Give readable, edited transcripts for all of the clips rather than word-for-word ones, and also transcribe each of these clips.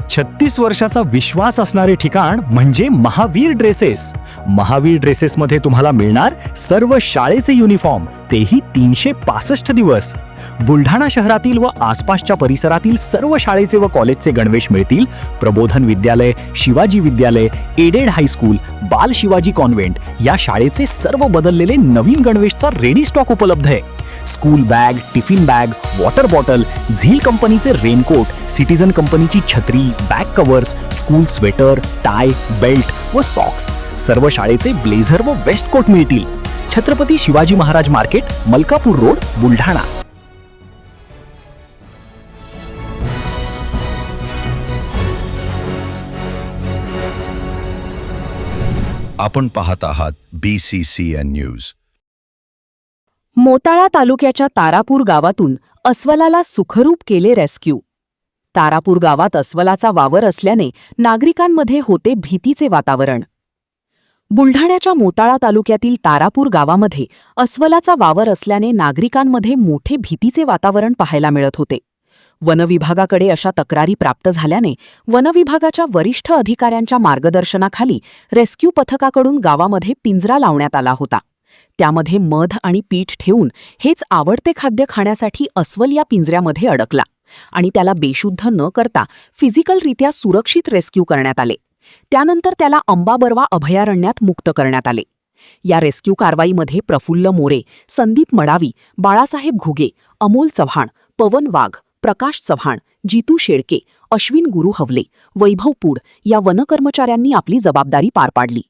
36 वर्षाचा विश्वास असणारे ठिकाण म्हणजे महावीर ड्रेसेस. महावीर ड्रेसेसमध्ये तुम्हाला मिळणार सर्व शाळेचे युनिफॉर्म, तेही 365 दिवस. बुलढाणा शहरातील व आसपासच्या परिसरातील सर्व शाळेचे व कॉलेजचे गणवेश मिळतील. प्रबोधन विद्यालय, शिवाजी विद्यालय, एडेड हायस्कूल, बाल शिवाजी कॉन्व्हेंट या शाळेचे सर्व बदललेले नवीन गणवेशचा रेडी स्टॉक उपलब्ध आहे. School bag, tiffin bag, water bottle, झील कंपनीचे रेनकोट, सिटीजन कंपनीची छत्री, back covers, school sweater, tie, belt व सॉक्स, सर्व शाळेचे ब्लेझर व वेस्ट कोट मिळतील. Chhatrapati Shivaji Maharaj market, Malkapur road, Buldhana. आपण पाहत आहात BCCN न्यूज. मोताळा तालुक्याच्या तारापूर गावातून अस्वलाला सुखरूप केले रेस्क्यू. तारापूर गावात अस्वलाचा वावर असल्याने नागरिकांमध्ये होते भीतीचे वातावरण. बुलढाण्याच्या मोताळा तालुक्यातील तारापूर गावामध्ये अस्वलाचा वावर असल्याने नागरिकांमध्ये मोठे भीतीचे वातावरण पाहायला मिळत होते. वनविभागाकडे अशा तक्रारी प्राप्त झाल्याने वनविभागाच्या वरिष्ठ अधिकाऱ्यांच्या मार्गदर्शनाखाली रेस्क्यू पथकाकडून गावामध्ये पिंजरा लावण्यात आला होता. त्यामध्ये मध आणि पीठ ठेवून हेच आवडते खाद्य खाण्यासाठी अस्वल या पिंजऱ्यामध्ये अडकला आणि त्याला बेशुद्ध न करता फिजिकलरित्या सुरक्षित रेस्क्यू करण्यात आले. त्यानंतर त्याला अंबाबरवा अभयारण्यात मुक्त करण्यात आले. या रेस्क्यू कारवाईमध्ये प्रफुल्ल मोरे, संदीप मडावी, बाळासाहेब घुगे, अमोल चव्हाण, पवन वाघ, प्रकाश चव्हाण, जितू शेळके, अश्विन गुरु हवले, वैभव पूड या वनकर्मचाऱ्यांनी आपली जबाबदारी पार पाडली.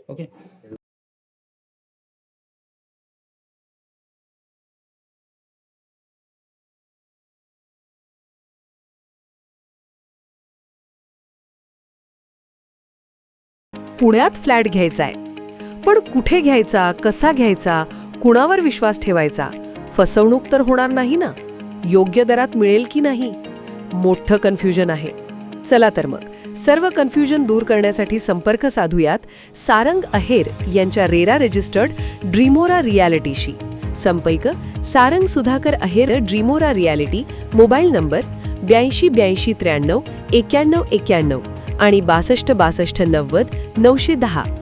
ओके. पुण्यात फ्लॅट घ्यायचाय, पण कुठे घ्यायचा, कसा घ्यायचा, कुणावर विश्वास ठेवायचा? फसवणूक तर होणार नाही ना? योग्य दरात मिळेल की नाही? मोठं कन्फ्युजन आहे. चला तर मग सर्व कन्फ्युजन दूर करण्यासाठी संपर्क साधूयात सारंग अहेर यांच्या रेरा रजिस्टर्ड ड्रीमोरा रियालिटीशी. संपर्क सारंग सुधाकर अहेर, ड्रीमोरा रियालिटी. मोबाईल नंबर 82 83 93 91 आणि 62 62 90 910.